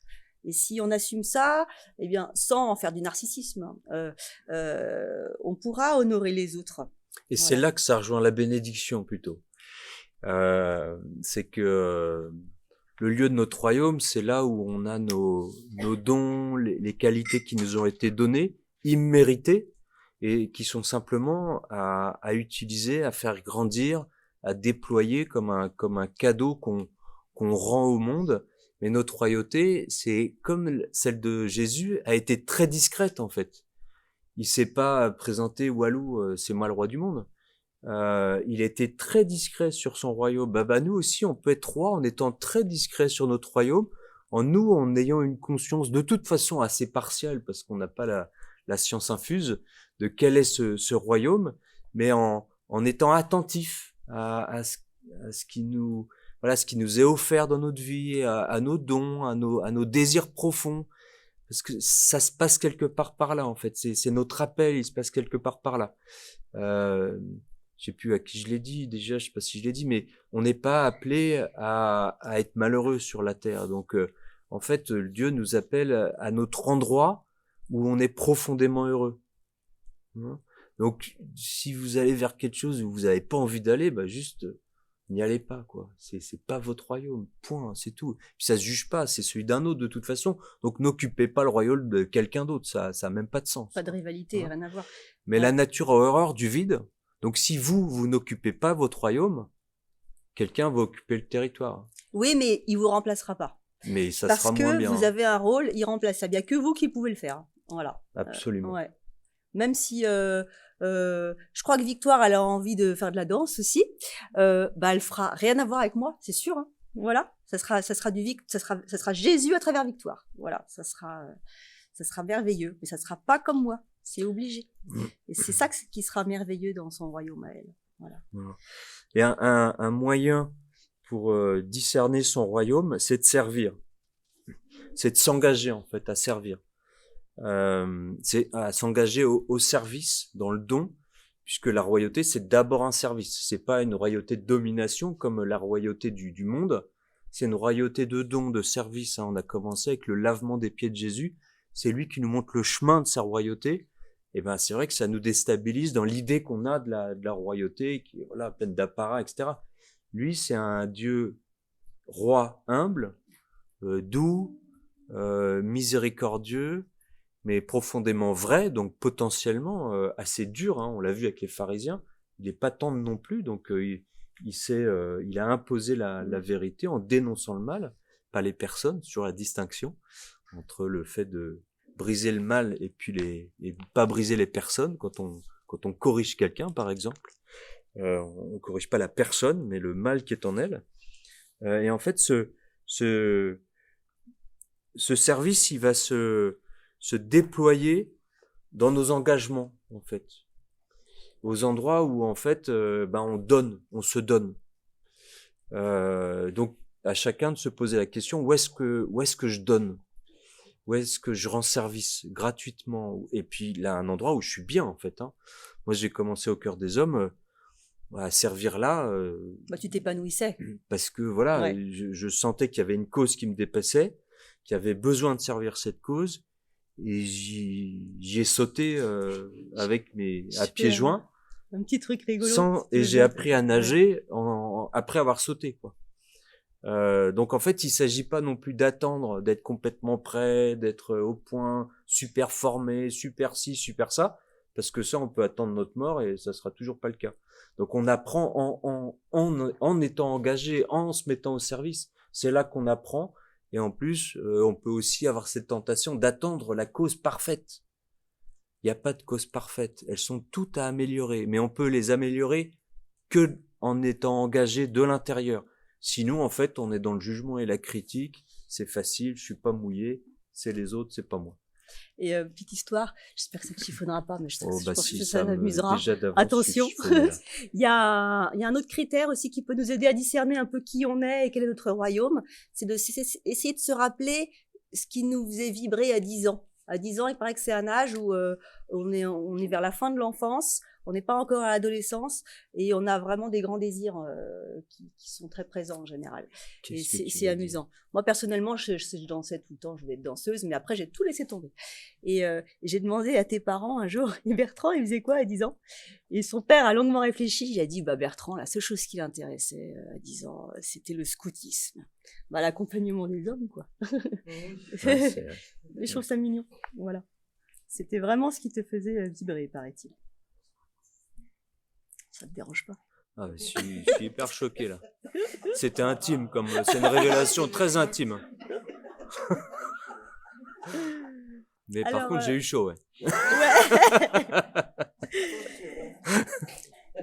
A: Et si on assume ça, eh bien, sans en faire du narcissisme, on pourra honorer les autres.
B: Et voilà. C'est là que ça rejoint la bénédiction plutôt. C'est que le lieu de notre royaume, c'est là où on a nos dons, les qualités qui nous ont été données, imméritées, et qui sont simplement à utiliser, à faire grandir, à déployer comme un cadeau qu'on rend au monde. Mais notre royauté, c'est comme celle de Jésus, a été très discrète en fait. Il s'est pas présenté Walou, c'est moi le roi du monde. Il était très discret sur son royaume. Nous aussi, on peut être roi en étant très discret sur notre royaume, en ayant une conscience de toute façon assez partielle, parce qu'on n'a pas la science infuse de quel est ce royaume, mais en étant attentif à ce qui nous est offert dans notre vie, à nos dons, à nos désirs profonds, parce que ça se passe quelque part par là en fait. C'est notre appel, il se passe quelque part par là. Je sais plus à qui je l'ai dit déjà, je sais pas si je l'ai dit, mais on n'est pas appelé à être malheureux sur la terre. Donc en fait, Dieu nous appelle à notre endroit où on est profondément heureux. Donc si vous allez vers quelque chose où vous n'avez pas envie d'aller, juste n'y allez pas, quoi. C'est pas votre royaume, point, c'est tout. Puis ça se juge pas, c'est celui d'un autre de toute façon. Donc n'occupez pas le royaume de quelqu'un d'autre, ça a même pas de sens.
A: Pas de rivalité, rien à voir.
B: Mais la nature a horreur du vide. Donc si vous n'occupez pas votre royaume, quelqu'un va occuper le territoire.
A: Oui, mais il vous remplacera pas.
B: Mais ça sera moins bien.
A: Parce que vous avez un rôle irremplaçable. Il y a que vous qui pouvez le faire. Voilà.
B: Absolument.
A: Ouais. Même si je crois que Victoire elle a envie de faire de la danse aussi, elle fera rien à voir avec moi, c'est sûr. Hein. Voilà, ça sera Jésus à travers Victoire. Voilà, ça sera merveilleux, mais ça sera pas comme moi, c'est obligé. Et c'est ça qui sera merveilleux dans son royaume à elle. Voilà.
B: Et un moyen pour discerner son royaume, c'est de servir, c'est de s'engager en fait à servir. C'est à s'engager au service, dans le don, puisque la royauté c'est d'abord un service. C'est pas une royauté de domination comme la royauté du monde. C'est une royauté de don, de service. On a commencé avec le lavement des pieds de Jésus. C'est lui qui nous montre le chemin de sa royauté. et ben c'est vrai que ça nous déstabilise dans l'idée qu'on a de la royauté, qui est voilà, pleine d'apparat, etc. Lui, c'est un Dieu roi humble, doux, miséricordieux, mais profondément vrai, donc potentiellement assez dur. Hein, on l'a vu avec les pharisiens. Il est pas tendre non plus, donc il a imposé la vérité en dénonçant le mal, pas les personnes, sur la distinction entre le fait de briser le mal et puis et pas briser les personnes quand on corrige quelqu'un, par exemple. On corrige pas la personne, mais le mal qui est en elle. Et en fait, ce service, il va se déployer dans nos engagements, en fait, aux endroits où en fait, on se donne. Donc, à chacun de se poser la question où est-ce que je donne, où est-ce que je rends service gratuitement, et puis là, un endroit où je suis bien, en fait. Hein. Moi, j'ai commencé au Cœur des Hommes. À servir là.
A: Tu t'épanouissais.
B: Parce que voilà,
A: ouais.
B: je sentais qu'il y avait une cause qui me dépassait, qu'il y avait besoin de servir cette cause, et j'y ai sauté avec à pieds joints.
A: Un petit truc rigolo.
B: Et j'ai appris à nager après avoir sauté, quoi. Donc en fait, il s'agit pas non plus d'attendre d'être complètement prêt, d'être au point, super formé, super ci, super ça, parce que ça, on peut attendre notre mort et ça sera toujours pas le cas. Donc on apprend en étant engagé, en se mettant au service. C'est là qu'on apprend. Et en plus, on peut aussi avoir cette tentation d'attendre la cause parfaite. Il n'y a pas de cause parfaite. Elles sont toutes à améliorer. Mais on peut les améliorer que en étant engagé de l'intérieur. Sinon, en fait, on est dans le jugement et la critique. C'est facile, je suis pas mouillé. C'est les autres, c'est pas moi.
A: Et petite histoire, j'espère que ça ne chiffonnera pas, mais je pense
B: si,
A: que ça m'amusera.
B: Attention,
A: il y a un autre critère aussi qui peut nous aider à discerner un peu qui on est et quel est notre royaume, c'est essayer de se rappeler ce qui nous faisait vibrer à 10 ans. À 10 ans, il paraît que c'est un âge où on est vers la fin de l'enfance, on n'est pas encore à l'adolescence et on a vraiment des grands désirs qui sont très présents en général. Et c'est amusant. Moi, personnellement, je dansais tout le temps, je voulais être danseuse, mais après, j'ai tout laissé tomber. Et j'ai demandé à tes parents un jour, et Bertrand, il faisait quoi à 10 ans? Et son père a longuement réfléchi, il a dit, Bertrand, la seule chose qui l'intéressait à 10 ans, c'était le scoutisme. L'accompagnement des hommes, quoi. Mais je trouve ça mignon. Voilà. C'était vraiment ce qui te faisait vibrer, paraît-il. Ça te dérange pas?
B: Ah, je suis hyper choqué là. C'était intime, c'est une révélation très intime. Mais par contre, j'ai eu chaud, ouais.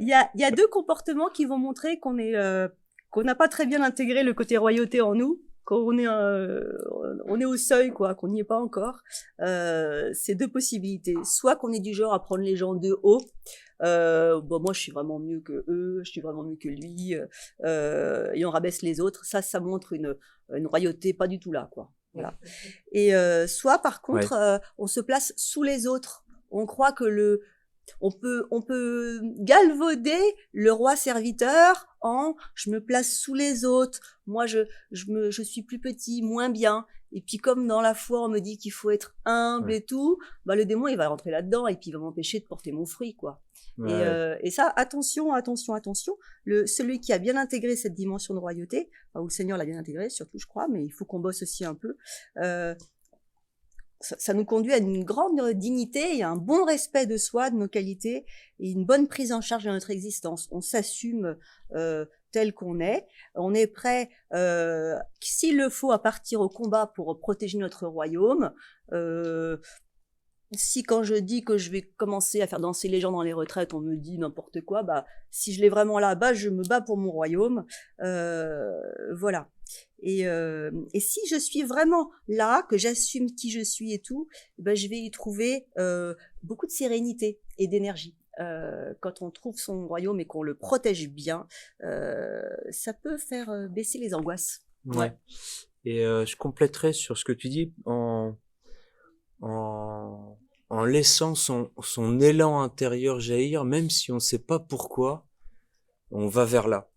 A: Il y a deux comportements qui vont montrer qu'on n'a pas très bien intégré le côté royauté en nous, qu'on est au seuil, quoi, qu'on n'y est pas encore. C'est deux possibilités. Soit qu'on est du genre à prendre les gens de haut. Moi, je suis vraiment mieux que eux, je suis vraiment mieux que lui, et on rabaisse les autres. Ça montre une royauté pas du tout là, quoi. Voilà. Et soit, par contre, on se place sous les autres. On croit que on peut galvauder le roi serviteur en je me place sous les autres, moi je suis plus petit, moins bien, et puis comme dans la foi on me dit qu'il faut être humble et tout, le démon il va rentrer là-dedans et puis il va m'empêcher de porter mon fruit, quoi. Et ça, attention, celui qui a bien intégré cette dimension de royauté, où le Seigneur l'a bien intégré surtout, je crois, mais il faut qu'on bosse aussi un peu, ça nous conduit à une grande dignité et à un bon respect de soi, de nos qualités et une bonne prise en charge de notre existence. On s'assume tel qu'on est. On est prêt, s'il le faut, à partir au combat pour protéger notre royaume. Si quand je dis que je vais commencer à faire danser les gens dans les retraites, on me dit n'importe quoi, si je l'ai vraiment là-bas, je me bats pour mon royaume. Voilà. Et si je suis vraiment là, que j'assume qui je suis et tout, je vais y trouver beaucoup de sérénité et d'énergie. Quand on trouve son royaume et qu'on le protège bien, ça peut faire baisser les angoisses.
B: Ouais. Et je compléterai sur ce que tu dis en laissant son élan intérieur jaillir, même si on ne sait pas pourquoi, on va vers là.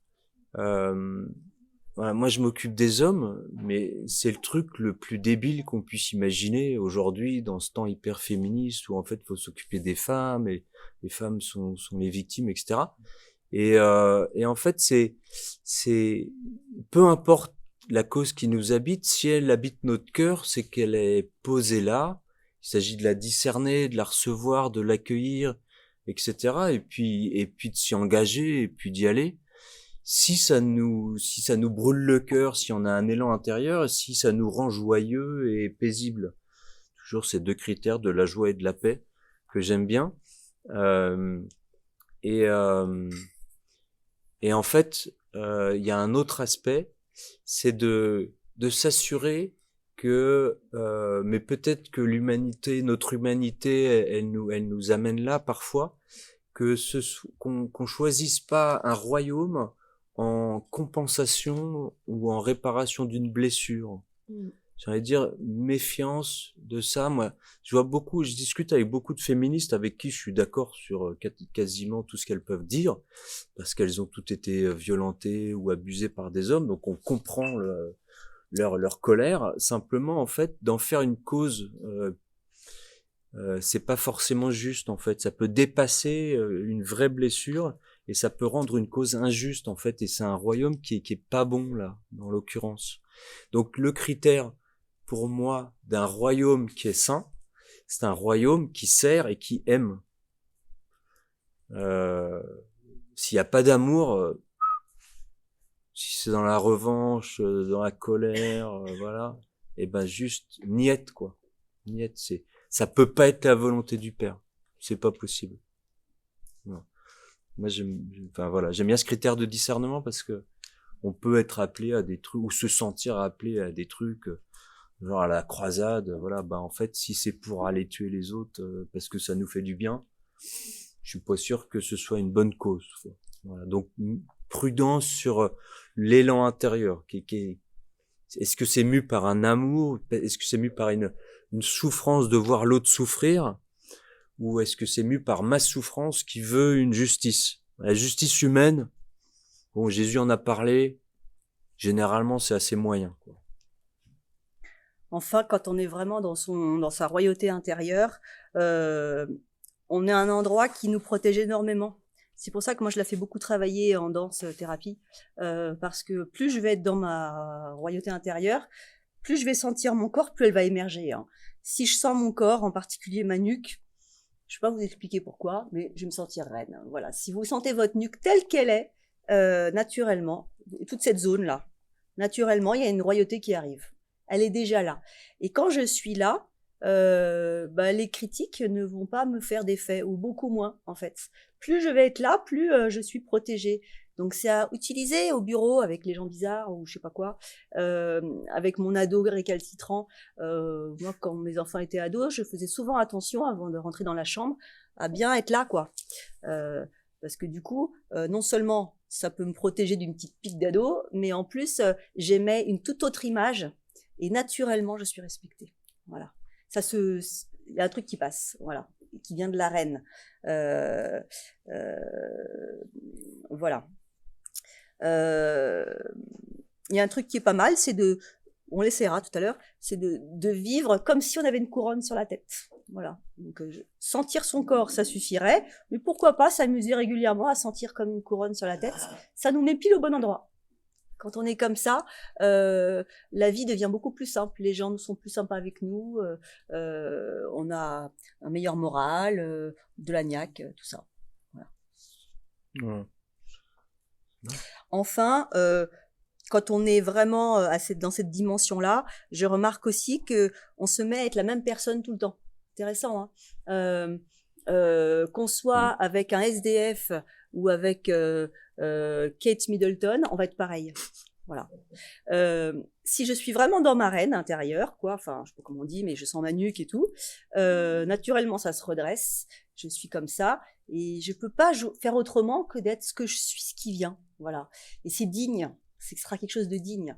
B: voilà, moi je m'occupe des hommes, mais c'est le truc le plus débile qu'on puisse imaginer aujourd'hui dans ce temps hyper féministe où en fait faut s'occuper des femmes et les femmes sont les victimes, etc. Et en fait c'est peu importe la cause qui nous habite, si elle habite notre cœur, c'est qu'elle est posée là. Il s'agit de la discerner, de la recevoir, de l'accueillir, etc. Et puis de s'y engager et puis d'y aller. Si ça nous brûle le cœur, si on a un élan intérieur, et si ça nous rend joyeux et paisible. Toujours ces deux critères de la joie et de la paix que j'aime bien. Euh, et, euh, et en fait, il y a un autre aspect, c'est de s'assurer que, mais peut-être que notre humanité, elle nous amène là parfois, qu'on choisisse pas un royaume en compensation ou en réparation d'une blessure.
A: Mm.
B: J'allais dire méfiance de ça. Moi, je discute avec beaucoup de féministes avec qui je suis d'accord sur quasiment tout ce qu'elles peuvent dire, parce qu'elles ont toutes été violentées ou abusées par des hommes, donc on comprend leur colère. Simplement, en fait, d'en faire une cause, c'est pas forcément juste. En fait, ça peut dépasser une vraie blessure et ça peut rendre une cause injuste. En fait, et c'est un royaume qui est pas bon là, dans l'occurrence. Donc le critère pour moi d'un royaume qui est saint, c'est un royaume qui sert et qui aime. Euh, S'il n'y a pas d'amour, si c'est dans la revanche, dans la colère, voilà, et ben juste niette quoi. Niette, ça peut pas être la volonté du Père. C'est pas possible. Non. Moi enfin voilà, j'aime bien ce critère de discernement parce que on peut être appelé à des trucs ou se sentir appelé à des trucs genre à la croisade, voilà, bah en fait si c'est pour aller tuer les autres parce que ça nous fait du bien, je suis pas sûr que ce soit une bonne cause, quoi. Voilà, donc prudence sur l'élan intérieur est-ce que c'est mu par un amour, est-ce que c'est mu par une souffrance de voir l'autre souffrir, ou est-ce que c'est mu par ma souffrance qui veut une justice, la justice humaine. Bon, Jésus en a parlé, généralement c'est assez moyen, quoi.
A: Enfin, quand on est vraiment dans sa royauté intérieure, euh, on est à un endroit qui nous protège énormément. C'est pour ça que moi je la fais beaucoup travailler en danse thérapie, parce que plus je vais être dans ma royauté intérieure, plus je vais sentir mon corps, plus elle va émerger, hein. Si je sens mon corps, en particulier ma nuque, je ne vais pas vous expliquer pourquoi, mais je vais me sentir reine. Voilà. Si vous sentez votre nuque telle qu'elle est, naturellement, toute cette zone-là, naturellement, il y a une royauté qui arrive. Elle est déjà là. Et quand je suis là, les critiques ne vont pas me faire d'effet, ou beaucoup moins, en fait. Plus je vais être là, plus je suis protégée. Donc c'est à utiliser au bureau avec les gens bizarres ou je sais pas quoi, avec mon ado récalcitrant. Moi, quand mes enfants étaient ados, je faisais souvent attention avant de rentrer dans la chambre à bien être là, quoi. Parce que du coup, non seulement ça peut me protéger d'une petite pique d'ado, mais en plus, j'émets une toute autre image et naturellement, je suis respectée. Voilà. Il y a un truc qui passe, voilà, qui vient de la reine. Voilà. Il y a un truc qui est pas mal, on l'essaiera tout à l'heure, c'est de vivre comme si on avait une couronne sur la tête. Voilà. Donc, sentir son corps, ça suffirait, mais pourquoi pas s'amuser régulièrement à sentir comme une couronne sur la tête. Ça nous met pile au bon endroit. Quand on est comme ça, la vie devient beaucoup plus simple. Les gens sont plus sympas avec nous. On a un meilleur moral, de la niaque, tout ça. Voilà.
B: Ouais.
A: Enfin, quand on est vraiment dans cette dimension-là, je remarque aussi que on se met à être la même personne tout le temps. Intéressant, hein. Qu'on soit avec un SDF ou avec Kate Middleton, on va être pareil. Voilà. Si je suis vraiment dans ma reine intérieure, quoi, enfin, je sais pas comment on dit, mais je sens ma nuque et tout, naturellement, ça se redresse. Je suis comme ça et je peux pas faire autrement que d'être ce que je suis, ce qui vient. Voilà. Et c'est digne. Ce sera quelque chose de digne.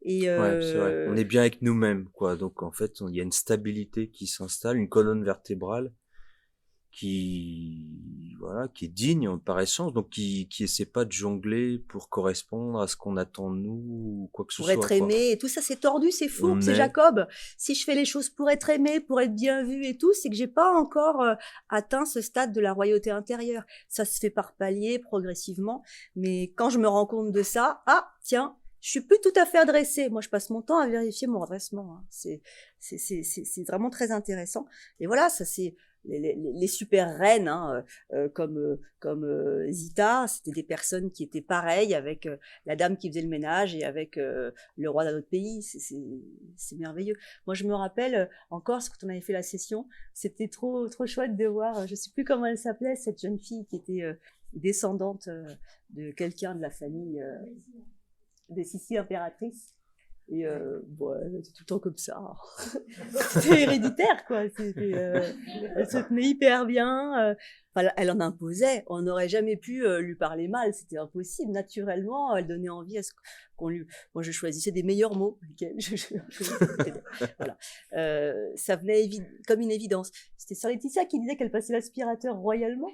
A: Et
B: Ouais, c'est vrai. On est bien avec nous-mêmes, quoi. Donc, en fait, il y a une stabilité qui s'installe, une colonne vertébrale qui est digne par essence, donc qui essaie pas de jongler pour correspondre à ce qu'on attend de nous ou quoi que ce
A: pour
B: soit,
A: être
B: quoi.
A: aimé, et tout ça, c'est tordu, c'est fourbe,
B: On
A: c'est
B: est-
A: Jacob. Si je fais les choses pour être aimé, pour être bien vu et tout, c'est que j'ai pas encore atteint ce stade de la royauté intérieure. Ça se fait par paliers, progressivement, mais quand je me rends compte de ça, ah, tiens, je suis plus tout à fait adressée. Moi, je passe mon temps à vérifier mon redressement, hein. C'est vraiment très intéressant. Et voilà, ça c'est les super reines, hein, comme Zita, c'était des personnes qui étaient pareilles avec la dame qui faisait le ménage et avec le roi d'un autre pays. C'est merveilleux. Moi, je me rappelle en Corse, quand on avait fait la session, c'était trop chouette de voir, je sais plus comment elle s'appelait, cette jeune fille qui était descendante de quelqu'un de la famille des Sissi impératrices. Et bon, elle était tout le temps comme ça. C'était héréditaire, quoi. Elle se tenait hyper bien. Enfin, elle en imposait. On n'aurait jamais pu lui parler mal. C'était impossible. Naturellement, elle donnait envie à ce qu'on lui... Moi, je choisissais des meilleurs mots. Voilà. Ça venait comme une évidence. C'était Sœur Laetitia qui disait qu'elle passait l'aspirateur royalement.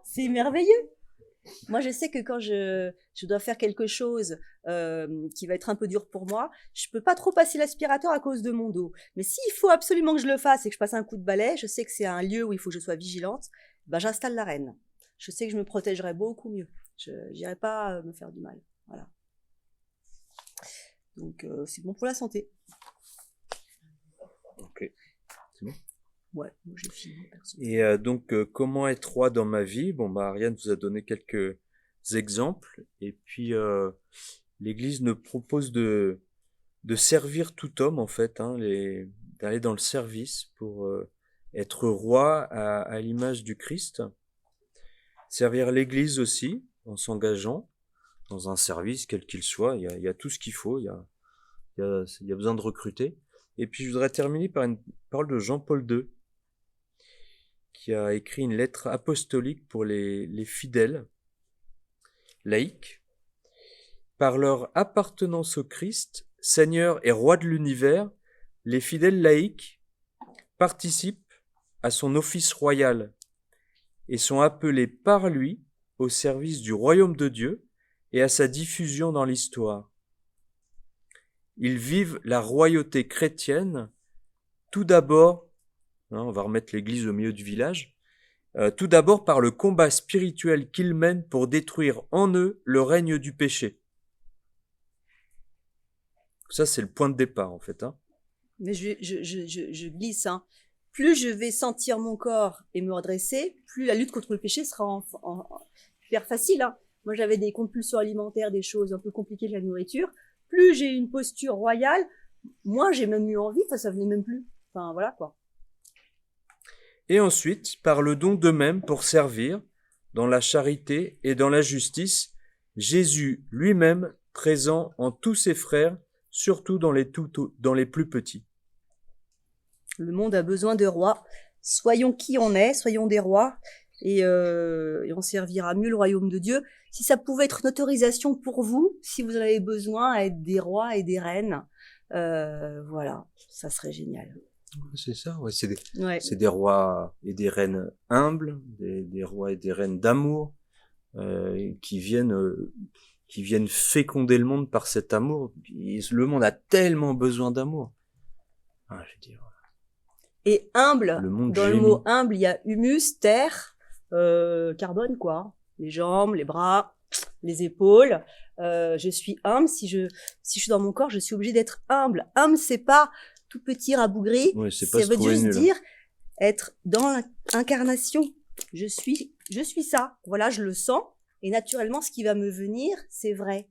A: C'est merveilleux. Moi, je sais que quand je dois faire quelque chose qui va être un peu dur pour moi, je peux pas trop passer l'aspirateur à cause de mon dos. Mais s'il faut absolument que je le fasse et que je passe un coup de balai, je sais que c'est un lieu où il faut que je sois vigilante, ben j'installe la reine. Je sais que je me protégerai beaucoup mieux. Je n'irai pas me faire du mal. Voilà. Donc, c'est bon pour la santé.
B: Ok. C'est bon.
A: Ouais, moi j'ai fini.
B: Et donc, comment être roi dans ma vie? Bon, bah, Ariane vous a donné quelques exemples. Et puis, l'Église nous propose de servir tout homme, en fait, hein, d'aller dans le service pour être roi à l'image du Christ. Servir l'Église aussi, en s'engageant dans un service, quel qu'il soit. Il y a tout ce qu'il faut. Il y a besoin de recruter. Et puis, je voudrais terminer par une parole de Jean-Paul II, qui a écrit une lettre apostolique pour les fidèles laïcs. Par leur appartenance au Christ, Seigneur et Roi de l'univers, les fidèles laïcs participent à son office royal et sont appelés par lui au service du royaume de Dieu et à sa diffusion dans l'histoire. Ils vivent la royauté chrétienne tout d'abord, on va remettre l'église au milieu du village, tout d'abord par le combat spirituel qu'ils mènent pour détruire en eux le règne du péché. Ça, c'est le point de départ, en fait. Hein.
A: Mais je glisse, hein. Plus je vais sentir mon corps et me redresser, plus la lutte contre le péché sera hyper facile. Hein. Moi, j'avais des compulsions alimentaires, des choses un peu compliquées de la nourriture. Plus j'ai une posture royale, moins j'ai même eu envie, enfin, ça venait même plus. Enfin, voilà, quoi.
B: Et ensuite, par le don d'eux-mêmes pour servir, dans la charité et dans la justice, Jésus lui-même présent en tous ses frères, surtout dans les plus petits.
A: Le monde a besoin de rois. Soyons qui on est, soyons des rois, et on servira mieux le royaume de Dieu. Si ça pouvait être une autorisation pour vous, si vous en avez besoin à être des rois et des reines, voilà, ça serait génial.
B: C'est ça, ouais, c'est des rois et des reines humbles, des rois et des reines d'amour, qui viennent féconder le monde par cet amour. Le monde a tellement besoin d'amour. Ah, je veux dire.
A: Et humble, dans le mot humble, il y a humus, terre, carbone, quoi. Les jambes, les bras, les épaules. Je suis humble. Si je suis dans mon corps, je suis obligée d'être humble. Humble, c'est pas tout petit rabougri.
B: Ouais, ça
A: veut juste dire être dans l'incarnation. Je suis ça. Voilà, je le sens. Et naturellement, ce qui va me venir, c'est vrai.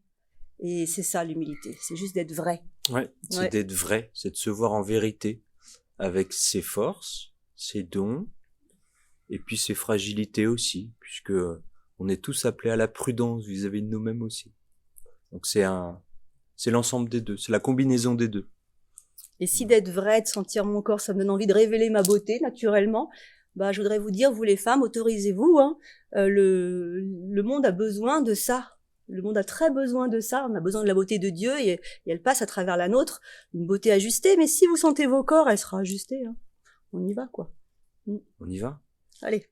A: Et c'est ça, l'humilité. C'est juste d'être vrai.
B: Ouais, c'est d'être vrai. C'est de se voir en vérité. Avec ses forces, ses dons, et puis ses fragilités aussi, puisque on est tous appelés à la prudence vis-à-vis de nous-mêmes aussi. Donc c'est l'ensemble des deux, c'est la combinaison des deux.
A: Et si d'être vrai, de sentir mon corps, ça me donne envie de révéler ma beauté naturellement, bah je voudrais vous dire, vous les femmes, autorisez-vous, hein, le monde a besoin de ça. Le monde a très besoin de ça. On a besoin de la beauté de Dieu et elle passe à travers la nôtre. Une beauté ajustée. Mais si vous sentez vos corps, elle sera ajustée. Hein. On y va, quoi.
B: On y va?
A: Allez.